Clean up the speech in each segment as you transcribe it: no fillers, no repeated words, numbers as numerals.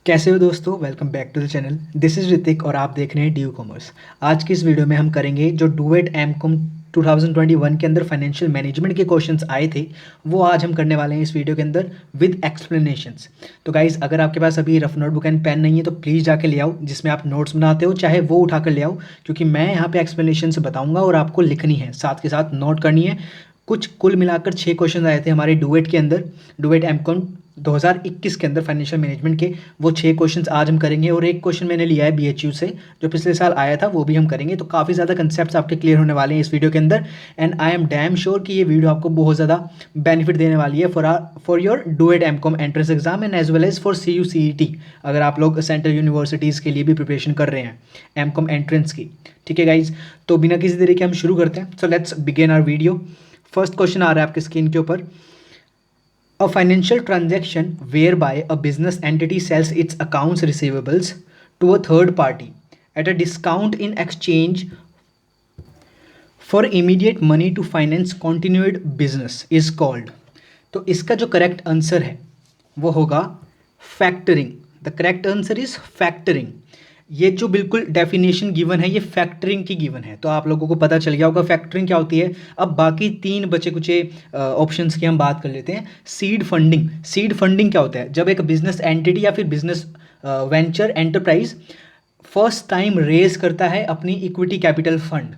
कैसे हो दोस्तों। Welcome back to the channel. This is Hrithik और आप देख रहे हैं ड्यू कॉमर्स। आज की इस वीडियो में हम करेंगे जो डूएट एमकॉम 2021 के अंदर फाइनेंशियल मैनेजमेंट के क्वेश्चंस आए थे, वो आज हम करने वाले हैं इस वीडियो के अंदर विद एक्सप्लेनेशंस। तो गाइज, अगर आपके पास अभी रफ नोटबुक एंड पेन नहीं है तो प्लीज़ जाके ले आओ, जिसमें आप नोट्स बनाते हो चाहे वो उठा कर ले आओ, क्योंकि मैं यहाँ पे एक्सप्लेनेशन बताऊँगा और आपको लिखनी है, साथ के साथ नोट करनी है। कुछ कुल मिलाकर 6 क्वेश्चन आए थे हमारे डूएट के अंदर, डूएट एमकॉम 2021 के अंदर फाइनेंशियल मैनेजमेंट के। वो 6 क्वेश्चंस आज हम करेंगे और एक क्वेश्चन मैंने लिया है बीएचयू से जो पिछले साल आया था, वो भी हम करेंगे। तो काफ़ी ज़्यादा कंसेप्ट्स आपके क्लियर होने वाले हैं इस वीडियो के अंदर, and I am damn sure कि ये वीडियो आपको बहुत ज़्यादा बेनिफिट देने वाली है for your DUET MCom entrance exam and as well as for CUCET, अगर आप लोग सेंट्रल यूनिवर्सिटीज़ के लिए भी प्रिपरेशन कर रहे हैं एमकॉम एंट्रेंस की। ठीक है गाइज, तो बिना किसी देरी के हम शुरू करते हैं। So let's begin our video. First question आ रहा है आपके स्क्रीन के ऊपर। A financial transaction whereby a business entity sells its accounts receivables to a third party at a discount in exchange for immediate money to finance continued business is called। तो इसका जो correct answer है वो होगा factoring. The correct answer is factoring. ये जो बिल्कुल definition given है ये फैक्टरिंग की गिवन है, तो आप लोगों को पता चल गया होगा फैक्टरिंग क्या होती है। अब बाकी 3 बचे कुचे ऑप्शंस की हम बात कर लेते हैं। Seed funding. सीड फंडिंग क्या होता है? जब एक बिजनेस एंटिटी या फिर business venture enterprise first time raise करता है अपनी इक्विटी कैपिटल फंड।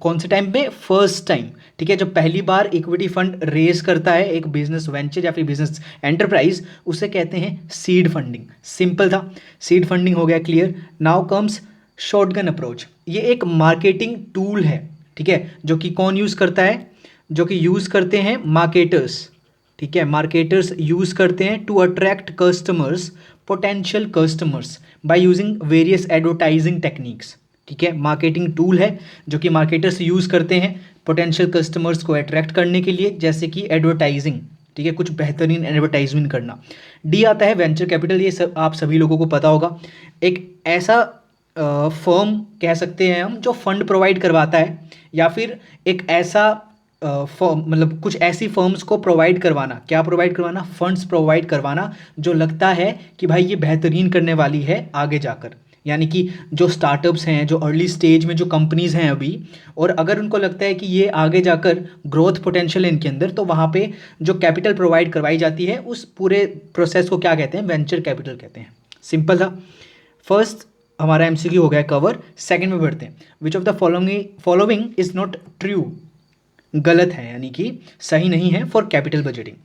कौन से टाइम पे? First time. ठीक है, जब पहली बार इक्विटी फंड रेज करता है एक बिजनेस वेंचर या फिर बिजनेस एंटरप्राइज, उसे कहते हैं सीड फंडिंग। सिंपल था, सीड फंडिंग हो गया clear. Now comes shotgun approach. ये एक मार्केटिंग टूल है, ठीक है, जो कि कौन यूज करता है? जो कि यूज करते हैं मार्केटर्स। ठीक है, मार्केटर्स यूज करते हैं to attract customers, potential customers, by using various advertising techniques. ठीक है, मार्केटिंग टूल है जो कि मार्केटर्स यूज़ करते हैं पोटेंशियल कस्टमर्स को अट्रैक्ट करने के लिए, जैसे कि एडवर्टाइजिंग। ठीक है, कुछ बेहतरीन एडवर्टाइजमेंट करना। डी आता है वेंचर कैपिटल। ये सब आप सभी लोगों को पता होगा। एक ऐसा फर्म कह सकते हैं हम जो फंड प्रोवाइड करवाता है, या फिर एक ऐसा फर्म, मतलब कुछ ऐसी फर्म्स को प्रोवाइड करवाना। क्या प्रोवाइड करवाना? फंड्स प्रोवाइड करवाना जो लगता है कि भाई ये बेहतरीन करने वाली है आगे जाकर। यानी कि जो स्टार्टअप्स हैं, जो अर्ली स्टेज में जो कंपनीज हैं अभी, और अगर उनको लगता है कि ये आगे जाकर ग्रोथ पोटेंशियल है इनके अंदर, तो वहाँ पे जो कैपिटल प्रोवाइड करवाई जाती है उस पूरे प्रोसेस को क्या कहते हैं? वेंचर कैपिटल कहते हैं। सिंपल था। फर्स्ट हमारा एमसीक्यू हो गया कवर। सेकंड में बढ़ते हैं। विच of the following is not true. गलत है, यानी कि सही नहीं है फॉर कैपिटल बजटिंग।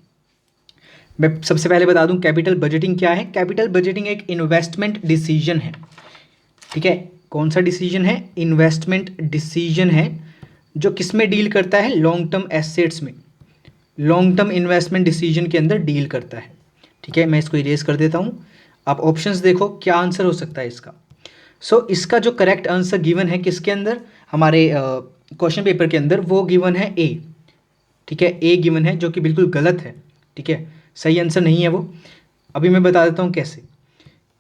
मैं सबसे पहले बता दूं कैपिटल बजटिंग क्या है। कैपिटल बजटिंग एक इन्वेस्टमेंट डिसीजन है। ठीक है, कौन सा डिसीजन है? इन्वेस्टमेंट डिसीजन है, जो किस में डील करता है? लॉन्ग टर्म एसेट्स में, लॉन्ग टर्म इन्वेस्टमेंट डिसीजन के अंदर डील करता है। ठीक है, मैं इसको इरेज कर देता हूँ। आप ऑप्शंस देखो क्या आंसर हो सकता है इसका। सो इसका जो करेक्ट आंसर गिवन है किसके अंदर? हमारे क्वेश्चन पेपर के अंदर, वो गिवन है ए। ठीक है, ए गिवन है, जो कि बिल्कुल गलत है। ठीक है, सही आंसर नहीं है वो। अभी मैं बता देता हूँ कैसे।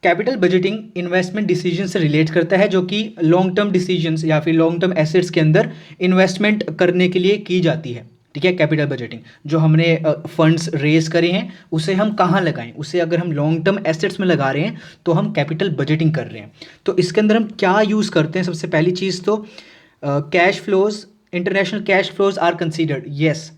कैपिटल बजटिंग इन्वेस्टमेंट डिसीजन से रिलेट करता है, जो कि लॉन्ग टर्म डिसीजंस या फिर लॉन्ग टर्म एसेट्स के अंदर इन्वेस्टमेंट करने के लिए की जाती है। ठीक है, कैपिटल बजटिंग जो हमने फंड्स रेज करे हैं उसे हम कहाँ लगाएं, उसे अगर हम लॉन्ग टर्म एसेट्स में लगा रहे हैं तो हम कैपिटल बजटिंग कर रहे हैं। तो इसके अंदर हम क्या यूज़ करते हैं? सबसे पहली चीज़ तो cash flows, international cash flows are considered, yes.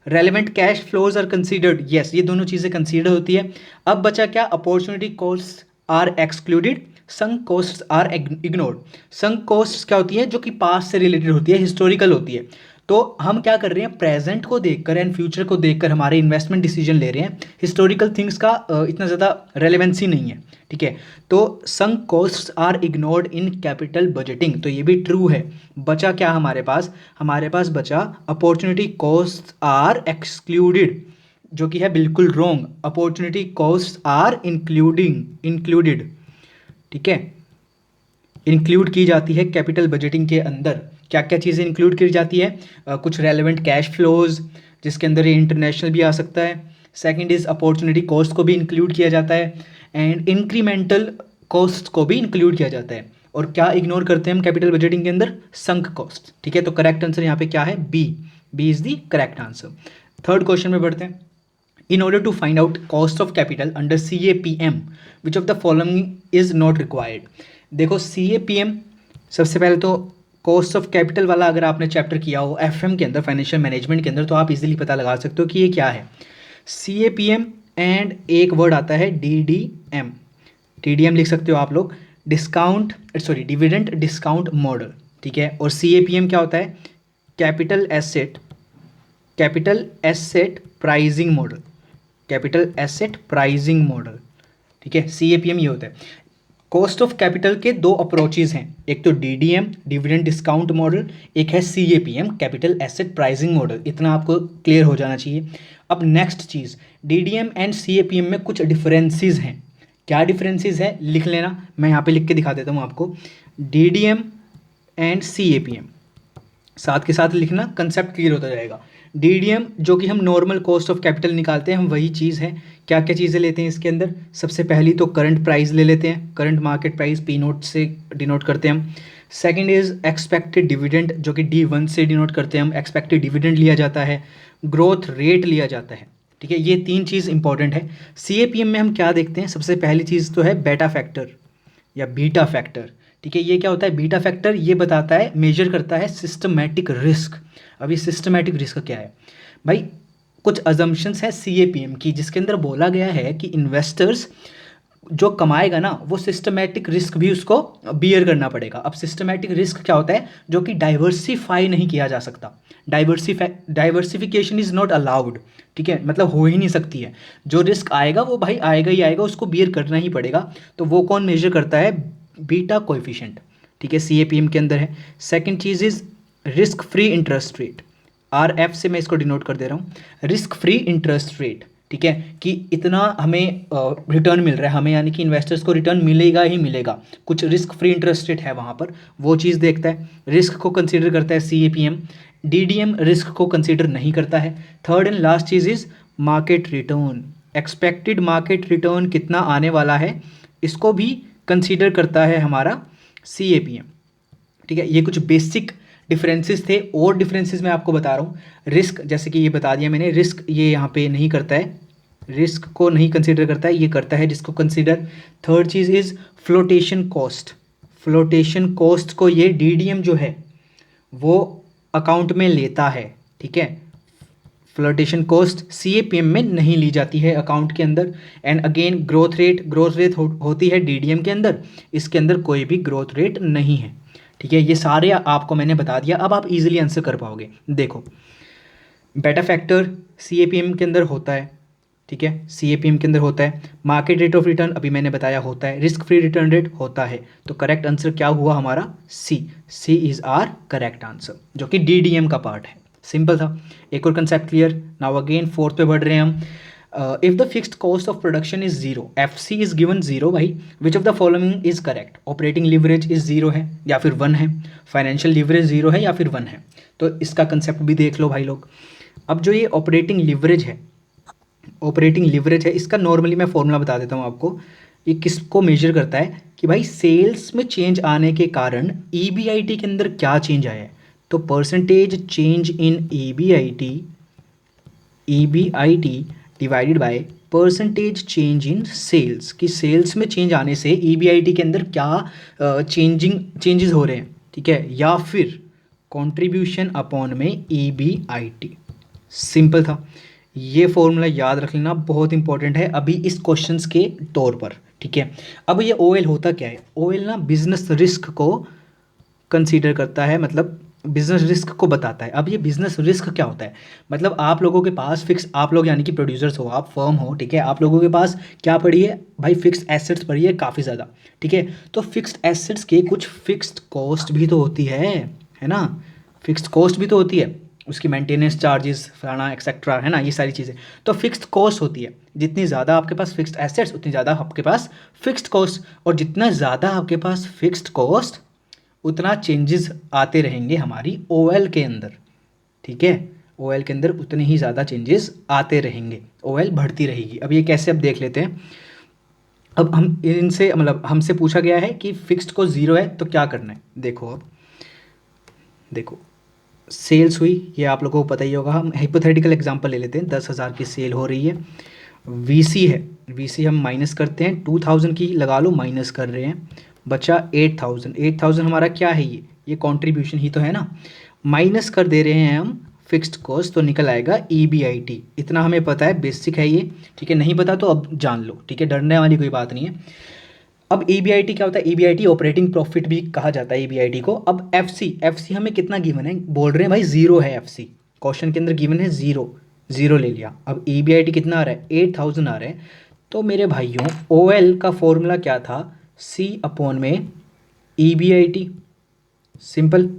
Relevant cash flows are considered, yes. ये दोनों चीज़ें कंसीडर होती है। अब बचा क्या? Opportunity cost are excluded, sunk cost are ignored. Sunk cost क्या होती है? जो कि पास्ट से रिलेटेड होती है, हिस्टोरिकल होती है। तो हम क्या कर रहे हैं? प्रेजेंट को देखकर एंड फ्यूचर को देखकर हमारे इन्वेस्टमेंट डिसीजन ले रहे हैं। हिस्टोरिकल थिंग्स का इतना ज़्यादा रेलेवेंसी नहीं है। ठीक है, तो sunk cost are ignored in capital budgeting, तो ये भी ट्रू है। बचा क्या हमारे पास? हमारे पास बचा अपॉर्चुनिटी कॉस्ट आर एक्सक्लूडेड, जो कि है बिल्कुल wrong. Opportunity cost are included. ठीक है, इंक्लूड की जाती है कैपिटल बजटिंग के अंदर। क्या क्या चीज़ें इंक्लूड की जाती है? कुछ रेलेवेंट कैश फ्लोज, जिसके अंदर ये इंटरनेशनल भी आ सकता है। सेकंड इज अपॉर्चुनिटी कॉस्ट को भी इंक्लूड किया जाता है, एंड इंक्रीमेंटल कॉस्ट को भी इंक्लूड किया जाता है। और क्या इग्नोर करते हैं हम कैपिटल बजटिंग के अंदर? Sunk cost. ठीक है, तो करेक्ट आंसर यहाँ पे क्या है? B. B is the correct answer. Third question में बढ़ते हैं। in order to find out cost of capital under CAPM which of the following is not required। देखो CAPM सबसे पहले तो कॉस्ट ऑफ कैपिटल वाला अगर आपने चैप्टर किया हो FM के अंदर, फाइनेंशियल मैनेजमेंट के अंदर, तो आप इजीली पता लगा सकते हो कि ये क्या है। CAPM एंड एक वर्ड आता है DDM, TDM लिख सकते हो आप लोग, डिविडेंड डिस्काउंट मॉडल, ठीक है। और CAPM क्या होता है? Capital asset pricing model, capital asset pricing model, ठीक है। CAPM ये होता है। कॉस्ट ऑफ कैपिटल के दो अप्रोचेज हैं, एक तो DDM डिविडेंड डिस्काउंट मॉडल, एक है CAPM capital asset pricing model. इतना आपको क्लियर हो जाना चाहिए। अब next cheese, DDM and CAPM में कुछ डिफरेंसेस हैं। क्या डिफरेंसेस है लिख लेना, मैं यहाँ पे लिख के दिखा देता हूँ आपको। DDM एंड CAPM साथ के साथ लिखना, कंसेप्ट क्लियर होता जाएगा। DDM जो कि हम नॉर्मल कॉस्ट ऑफ कैपिटल निकालते हैं, हम वही चीज़ है। क्या क्या चीज़ें लेते हैं इसके अंदर? सबसे पहली तो करंट प्राइस ले लेते हैं, current market price P note से डिनोट करते हैं हम। सेकंड इज़ एक्सपेक्टेड डिविडेंड, जो कि D1 से डिनोट करते हैं हम। एक्सपेक्टेड डिविडेंड लिया जाता है, ग्रोथ रेट लिया जाता है, ठीक है। ये तीन चीज़ इंपॉर्टेंट है। CAPM में हम क्या देखते हैं? सबसे पहली चीज़ तो है बेटा फैक्टर या बीटा फैक्टर, ठीक है। ये क्या होता है? बीटा फैक्टर ये बताता है, मेजर करता है सिस्टमैटिक रिस्क। अभी सिस्टमैटिक रिस्क क्या है भाई? कुछ अजम्पशंस है CAPM की, जिसके अंदर बोला गया है कि इन्वेस्टर्स जो कमाएगा ना, वो सिस्टमैटिक रिस्क भी उसको बियर करना पड़ेगा। अब सिस्टमैटिक रिस्क क्या होता है? जो कि डाइवर्सिफाई नहीं किया जा सकता, डाइवर्सिफिकेशन इज़ नॉट अलाउड, ठीक है। मतलब हो ही नहीं सकती है। जो रिस्क आएगा वो भाई आएगा ही आएगा, उसको बियर करना ही पड़ेगा। तो वो कौन मेजर करता है? बीटा कोएफिशिएंट, ठीक है, CAPM के अंदर है। Second cheese is risk free interest rate, RF से मैं इसको डिनोट कर दे रहा हूँ, रिस्क फ्री इंटरेस्ट रेट, ठीक है। कि इतना हमें रिटर्न मिल रहा है हमें, यानी कि इन्वेस्टर्स को रिटर्न मिलेगा ही मिलेगा। कुछ रिस्क फ्री इंटरेस्ट रेट है वहाँ पर, वो चीज़ देखता है, रिस्क को कंसीडर करता है CAPM। DDM रिस्क को कंसीडर नहीं करता है। Third and last cheese is market return, expected market return कितना आने वाला है, इसको भी कंसीडर करता है हमारा CAPM, ठीक है। ये कुछ बेसिक डिफरेंसेस थे, और डिफरेंसेस मैं आपको बता रहा हूँ। रिस्क जैसे कि ये बता दिया मैंने, रिस्क ये यहाँ पे नहीं करता है, रिस्क को नहीं कंसीडर करता है, ये करता है जिसको consider. Third cheese is flotation cost, flotation cost को ये DDM जो है वो अकाउंट में लेता है, ठीक है। फ्लोटेशन कॉस्ट CAPM में नहीं ली जाती है अकाउंट के अंदर। एंड अगेन ग्रोथ रेट होती है DDM के अंदर, इसके अंदर कोई भी ग्रोथ रेट नहीं है, ठीक है। ये सारे आपको मैंने बता दिया, अब आप इजीली आंसर कर पाओगे। देखो, बेटा फैक्टर CAPM के अंदर होता है, ठीक है, CAPM के अंदर होता है। मार्केट रेट ऑफ रिटर्न अभी मैंने बताया होता है। रिस्क फ्री रिटर्न रेट होता है। तो करेक्ट आंसर क्या हुआ हमारा? सी इज़ आर करेक्ट आंसर, जो कि DDM का पार्ट है। सिंपल था। एक और concept clear. Now again fourth पे बढ़ रहे हैं हम। If the fixed cost of production is zero, FC is given zero भाई, which of the following is correct? Operating leverage is zero है या फिर 1 है, फाइनेंशियल लिवरेज जीरो है या फिर 1 है। तो इसका कंसेप्ट भी देख लो भाई लोग। अब जो ये ऑपरेटिंग लिवरेज है, इसका नॉर्मली मैं फॉर्मूला बता देता हूँ आपको। ये किसको मेजर करता है कि भाई सेल्स में चेंज आने के कारण EBIT के अंदर क्या चेंज आया है। तो percentage change in EBIT divided by percentage change in sales, कि सेल्स में चेंज आने से EBIT के अंदर क्या चेंजेस हो रहे हैं, ठीक है, या फिर कंट्रीब्यूशन अपॉन में EBIT। सिंपल था। ये फॉर्मूला याद रख लेना, बहुत इंपॉर्टेंट है अभी इस क्वेश्चंस के तौर पर, ठीक है। अब ये OL होता क्या है? OL ना बिजनेस रिस्क को कंसीडर करता है, मतलब बिजनेस रिस्क को बताता है। अब ये बिजनेस रिस्क क्या होता है? मतलब आप लोगों के पास आप लोग यानी कि प्रोड्यूसर्स हो, आप फर्म हो, ठीक है, आप लोगों के पास क्या पड़ी है भाई? फिक्स्ड एसेट्स पड़ी है काफ़ी ज़्यादा, ठीक है। तो फिक्स्ड एसेट्स के कुछ फिक्स्ड कॉस्ट भी तो होती है ना, फिक्स्ड कॉस्ट भी तो होती है, उसकी मेंटेनेंस चार्जेस फलाना एक्सेट्रा, है ना, ये सारी चीज़ें। तो फिक्स्ड कॉस्ट होती है। जितनी ज़्यादा आपके पास फिक्स्ड एसेट्स, उतनी ज़्यादा आपके पास फिक्स्ड कॉस्ट, और जितना ज़्यादा आपके पास फिक्स्ड कॉस्ट, उतना चेंजेस आते रहेंगे हमारी OL के अंदर, ठीक है। OL के अंदर उतने ही ज़्यादा चेंजेस आते रहेंगे, OL बढ़ती रहेगी। अब ये कैसे, अब देख लेते हैं। अब हम इनसे, मतलब हमसे पूछा गया है कि फिक्स्ड को ज़ीरो है तो क्या करना है। देखो, अब देखो, सेल्स हुई, ये आप लोगों को पता ही होगा। हम हाइपोथेटिकल एग्जांपल ले लेते हैं, 10,000 की सेल हो रही है। वीसी है, वीसी हम माइनस करते हैं, 2,000 की लगा लो, माइनस कर रहे हैं, बचा 8,000। 8,000 हमारा क्या है, ये कंट्रीब्यूशन ही तो है ना, माइनस कर दे रहे हैं हम फिक्स्ड कॉस्ट, तो निकल आएगा ईबीआईटी। इतना हमें पता है, बेसिक है ये, ठीक है। नहीं पता तो अब जान लो, ठीक है, डरने वाली कोई बात नहीं है। अब ईबीआईटी क्या होता है, ईबीआईटी ऑपरेटिंग प्रॉफिट भी कहा जाता है ईबीआईटी को। अब एफसी, एफसी हमें कितना गिवन है, बोल रहे हैं भाई जीरो है एफसी, क्वेश्चन के अंदर गिवन है जीरो, जीरो ले लिया। अब ईबीआईटी कितना आ रहा है, 8,000 आ रहा है। तो मेरे भाइयों ओएल का फॉर्मूला क्या था, सी अपॉन में ईबीआईटी, सिंपल।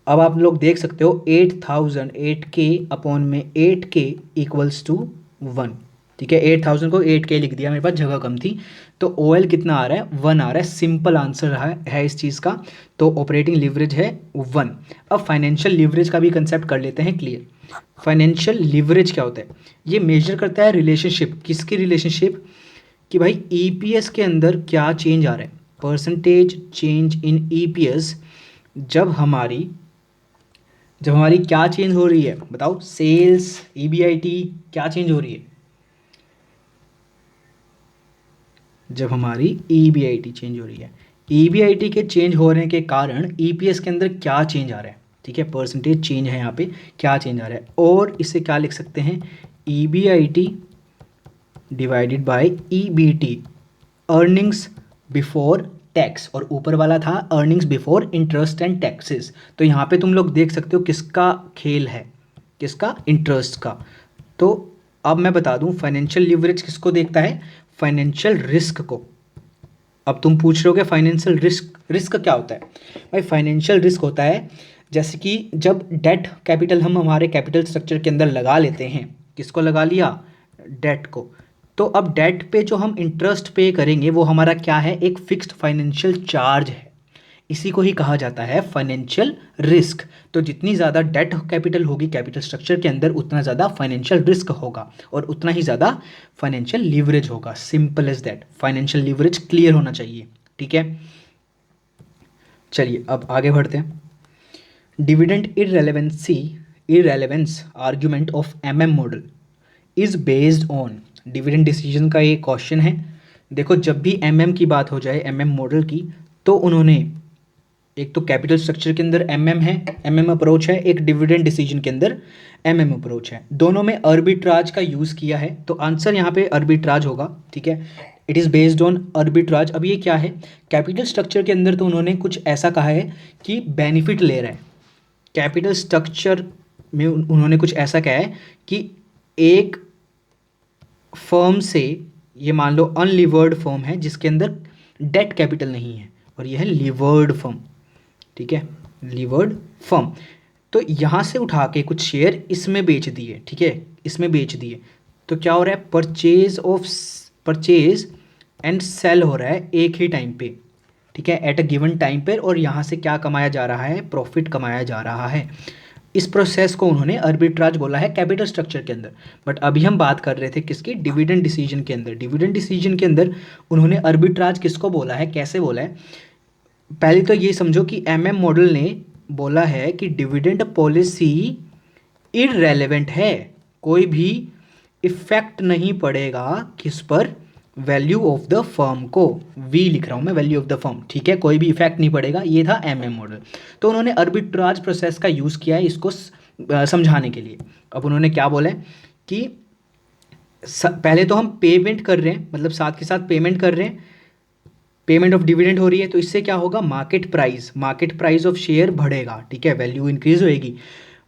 अब आप लोग देख सकते हो 8,000 8K अपॉन में 8K इक्वल्स टू 1, ठीक है। 8,000 को 8K लिख दिया, मेरे पास जगह कम थी, तो OL कितना आ रहा है, 1 आ रहा है। सिंपल आंसर है इस चीज़ का, तो ऑपरेटिंग लीवरेज है 1। अब फाइनेंशियल लीवरेज का भी कंसेप्ट कर लेते हैं क्लियर। फाइनेंशियल लीवरेज क्या होता है, ये मेजर करता है रिलेशनशिप, किसकी रिलेशनशिप, कि भाई ईपीएस के अंदर क्या चेंज आ रहा है, परसेंटेज चेंज इन ईपीएस। जब हमारी क्या चेंज हो रही है बताओ, सेल्स, ईबीआईटी, क्या चेंज हो रही है, जब हमारी ईबीआईटी चेंज हो रही है। ईबीआईटी के चेंज होने के कारण ईपीएस के अंदर क्या चेंज आ रहा है, ठीक है, परसेंटेज चेंज है यहाँ पे, क्या चेंज आ रहा है। और इसे क्या लिख सकते हैं, EBIT divided by EBT, earnings before tax, और ऊपर वाला था earnings before interest and taxes. तो यहाँ पे तुम लोग देख सकते हो किसका खेल है, किसका, इंटरेस्ट का। तो अब मैं बता दूं फाइनेंशियल लीवरेज किसको देखता है, फाइनेंशियल रिस्क को। अब तुम पूछ रहे हो कि फाइनेंशियल रिस्क, रिस्क क्या होता है भाई, फाइनेंशियल रिस्क होता है जैसे कि जब डेट कैपिटल हम हमारे कैपिटल स्ट्रक्चर के अंदर लगा लेते हैं, किसको लगा लिया, डेट को। तो अब डेट पे जो हम इंटरेस्ट पे करेंगे वो हमारा क्या है, एक फिक्स्ड फाइनेंशियल चार्ज है, इसी को ही कहा जाता है फाइनेंशियल रिस्क। तो जितनी ज़्यादा डेट कैपिटल होगी कैपिटल स्ट्रक्चर के अंदर, उतना ज़्यादा फाइनेंशियल रिस्क होगा और उतना ही ज़्यादा फाइनेंशियल लीवरेज होगा। Simple as that, financial leverage clear होना चाहिए, ठीक है। चलिए अब आगे बढ़ते हैं। Dividend irrelevance argument of MM model is based on, dividend decision का ये क्वेश्चन है। देखो जब भी एमएम की बात हो जाए, एमएम मॉडल की, तो उन्होंने एक तो कैपिटल स्ट्रक्चर के अंदर एमएम है, एमएम अप्रोच है, एक डिविडेंड डिसीजन के अंदर एमएम अप्रोच है, दोनों में अर्बिट्राज का यूज़ किया है। तो आंसर यहाँ पे अर्बिट्राज होगा, ठीक है, इट इज़ बेस्ड ऑन अर्बिट्राज। अब ये क्या है, कैपिटल स्ट्रक्चर के अंदर तो उन्होंने कुछ ऐसा कहा है कि बेनिफिट ले रहा है, कैपिटल स्ट्रक्चर में उन्होंने कुछ ऐसा कहा है कि एक फर्म से, ये मान लो अनलिवर्ड फर्म है जिसके अंदर डेट कैपिटल नहीं है, और यह है लिवर्ड फर्म, ठीक है, लिवर्ड फर्म। तो यहाँ से उठा के कुछ शेयर इसमें बेच दिए, ठीक है, इसमें बेच दिए, तो क्या हो रहा है, परचेज एंड सेल हो रहा है एक ही टाइम पे, ठीक है, एट अ गिवन टाइम पे, और यहाँ से क्या कमाया जा रहा है, प्रॉफिट कमाया जा रहा है। इस प्रोसेस को उन्होंने अर्बिट्राज बोला है कैपिटल स्ट्रक्चर के अंदर। बट अभी हम बात कर रहे थे किसकी, डिविडेंड डिसीजन के अंदर। डिविडेंड डिसीजन के अंदर उन्होंने अर्बिट्राज किसको बोला है, कैसे बोला है, पहले तो ये समझो कि एमएम मॉडल ने बोला है कि डिविडेंड पॉलिसी इररेलेवेंट है, कोई भी इफेक्ट नहीं पड़ेगा किस पर, वैल्यू ऑफ द फर्म को, वी लिख रहा हूँ मैं, वैल्यू ऑफ द फर्म, ठीक है, कोई भी इफेक्ट नहीं पड़ेगा, ये था एमएम मॉडल। तो उन्होंने अर्बिट्राज प्रोसेस का यूज़ किया है इसको समझाने के लिए। अब उन्होंने क्या बोला है कि पहले तो हम पेमेंट कर रहे हैं, मतलब साथ के साथ पेमेंट कर रहे हैं, पेमेंट ऑफ डिविडेंड हो रही है, तो इससे क्या होगा, मार्केट प्राइस ऑफ शेयर बढ़ेगा, ठीक है, वैल्यू इंक्रीज होएगी।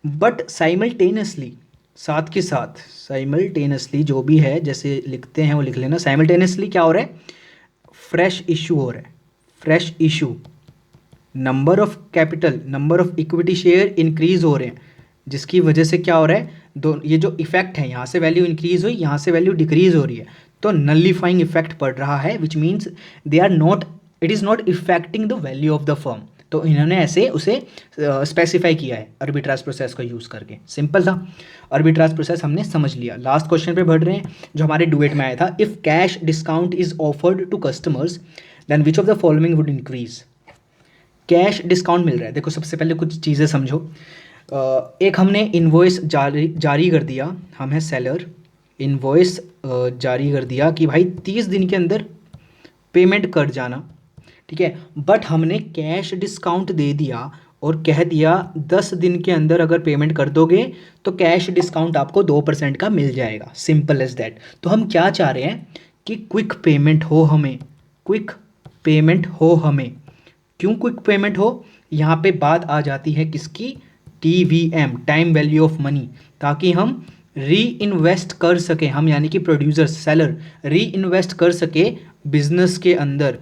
बट साइमल्टेनियसली, साथ के साथ साइमल्टेनियसली जो भी है जैसे लिखते हैं वो लिख लेना, साइमल्टेनियसली क्या हो रहा है, फ्रेश इशू हो रहा है, fresh issue, number of capital, number of equity share increase हो रहे हैं, जिसकी वजह से क्या हो रहा है, दो ये जो इफेक्ट है, यहाँ से वैल्यू इंक्रीज हुई, यहाँ से वैल्यू डिक्रीज हो रही है, तो नलिफाइंग इफेक्ट पड़ रहा है, which means they are not, it is not effecting the value of the firm. तो इन्होंने ऐसे उसे स्पेसिफाई किया है अर्बिट्राज प्रोसेस को यूज़ करके। सिंपल था, अर्बिट्राज प्रोसेस हमने समझ लिया। लास्ट क्वेश्चन पे बढ़ रहे हैं जो हमारे डुएट में आया था, if cash discount is offered to customers then which of the following would increase. Cash discount मिल रहा है। देखो सबसे पहले कुछ चीज़ें समझो। एक हमने इन्वॉइस जारी कर दिया, हम हैं सेलर, इन्वॉइस जारी कर दिया कि भाई 30 दिन के अंदर पेमेंट कर जाना, ठीक है। बट हमने कैश डिस्काउंट दे दिया और कह दिया 10 दिन के अंदर अगर पेमेंट कर दोगे तो कैश डिस्काउंट आपको 2% का मिल जाएगा। Simple as that. तो हम क्या चाह रहे हैं कि क्विक पेमेंट हो हमें, क्विक पेमेंट हो हमें। क्यों क्विक पेमेंट हो? यहाँ पे बात आ जाती है किसकी? TVM, time value of money, ताकि हम री इन्वेस्ट कर सके, हम यानी कि प्रोड्यूसर सेलर री इन्वेस्ट कर सके बिजनेस के अंदर।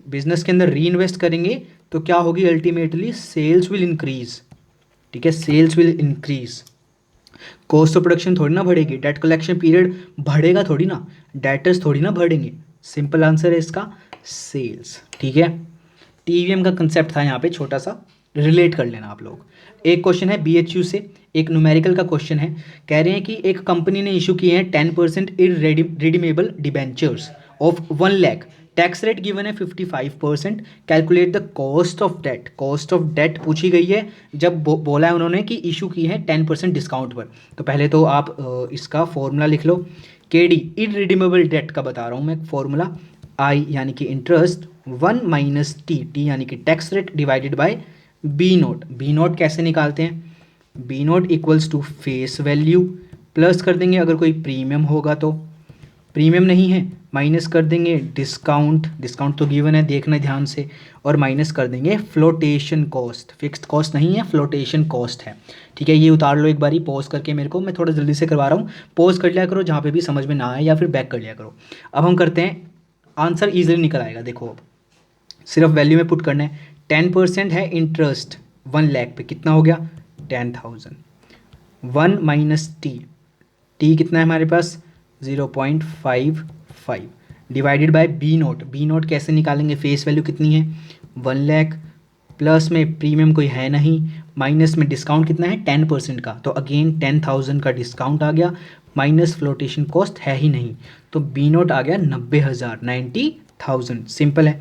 बिजनेस के अंदर री इन्वेस्ट करेंगे तो क्या होगी? अल्टीमेटली सेल्स विल इंक्रीज, ठीक है, sales will increase. Cost of production थोड़ी ना बढ़ेगी, डेट कलेक्शन पीरियड बढ़ेगा थोड़ी ना, डेटर्स थोड़ी ना बढ़ेंगे। सिंपल आंसर है इसका सेल्स, ठीक है। TVM का कंसेप्ट था यहाँ पे, छोटा सा रिलेट कर लेना आप लोग। एक क्वेश्चन है BHU से, एक न्यूमेरिकल का क्वेश्चन है। कह रहे हैं कि एक कंपनी ने इशू किए हैं 10% irredeemable debentures of 1 lakh, tax rate given है 55%, calculate the cost of debt. Cost of debt पूछी गई है जब बोला है उन्होंने कि इशू की है 10% डिस्काउंट पर। तो पहले तो आप इसका फॉर्मूला लिख लो। KD इररिडीमेबल डेट का बता रहा हूँ मैं फॉर्मूला, I यानी कि इंटरेस्ट, 1 माइनस T यानी कि tax rate divided by B naught. B naught कैसे निकालते हैं? B naught equals to face value, plus कर देंगे अगर कोई प्रीमियम होगा तो, प्रीमियम नहीं है माइनस कर देंगे डिस्काउंट, डिस्काउंट तो गिवन है देखना ध्यान से, और माइनस कर देंगे फ्लोटेशन कॉस्ट। फिक्स्ड कॉस्ट नहीं है, फ्लोटेशन कॉस्ट है, ठीक है। ये उतार लो एक बारी पॉज करके, मेरे को, मैं थोड़ा जल्दी से करवा रहा हूँ, पॉज कर लिया करो जहाँ पे भी समझ में ना आए, या फिर बैक कर लिया करो। अब हम करते हैं, आंसर ईजिली निकल आएगा। देखो अब सिर्फ वैल्यू में पुट करना है। 10% है इंटरेस्ट 1 लाख पे, कितना हो गया? 10,000। 1 माइनस टी कितना है हमारे पास? 0.55 divided by B naught. B naught कैसे निकालेंगे? फेस वैल्यू कितनी है? 1 लाख, प्लस में प्रीमियम कोई है नहीं, माइनस में डिस्काउंट कितना है? 10% का, तो अगेन 10,000 का डिस्काउंट आ गया, माइनस फ्लोटेशन कॉस्ट है ही नहीं, तो B नोट आ गया 90,000, 90,000। सिंपल है।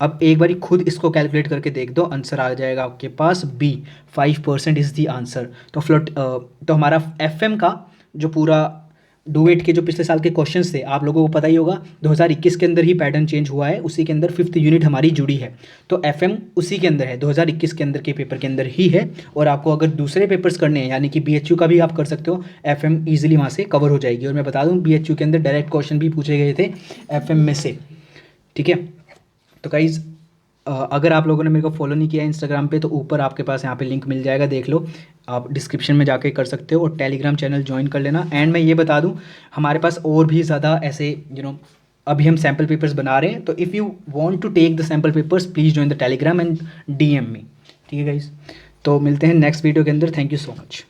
अब एक बारी खुद इसको कैलकुलेट करके देख दो, आंसर आ जाएगा आपके पास B, 5% इज़ दी आंसर। तो हमारा FM का जो पूरा डुएट के जो पिछले साल के क्वेश्चंस थे आप लोगों को पता ही होगा, 2021 के अंदर ही पैटर्न चेंज हुआ है, उसी के अंदर 5th यूनिट हमारी जुड़ी है, तो FM उसी के अंदर है, 2021 के अंदर के पेपर के अंदर ही है। और आपको अगर दूसरे पेपर्स करने हैं यानी कि BHU का भी आप कर सकते हो, FM ईजिली वहाँ से कवर हो जाएगी। और मैं बता दूँ BHU के अंदर डायरेक्ट क्वेश्चन भी पूछे गए थे FM में से, ठीक है। तो गाइज़ अगर आप लोगों ने मेरे को फॉलो नहीं किया इंस्टाग्राम पे, तो ऊपर आपके पास यहाँ पे लिंक मिल जाएगा, देख लो, आप डिस्क्रिप्शन में जाके कर सकते हो, और टेलीग्राम चैनल ज्वाइन कर लेना। एंड मैं ये बता दूँ, हमारे पास और भी ज़्यादा ऐसे अभी हम सैम्पल पेपर्स बना रहे हैं, तो if you want to take the sample papers please join the Telegram and DM me, ठीक है गाइज़। तो मिलते हैं नेक्स्ट वीडियो के अंदर। Thank you so much.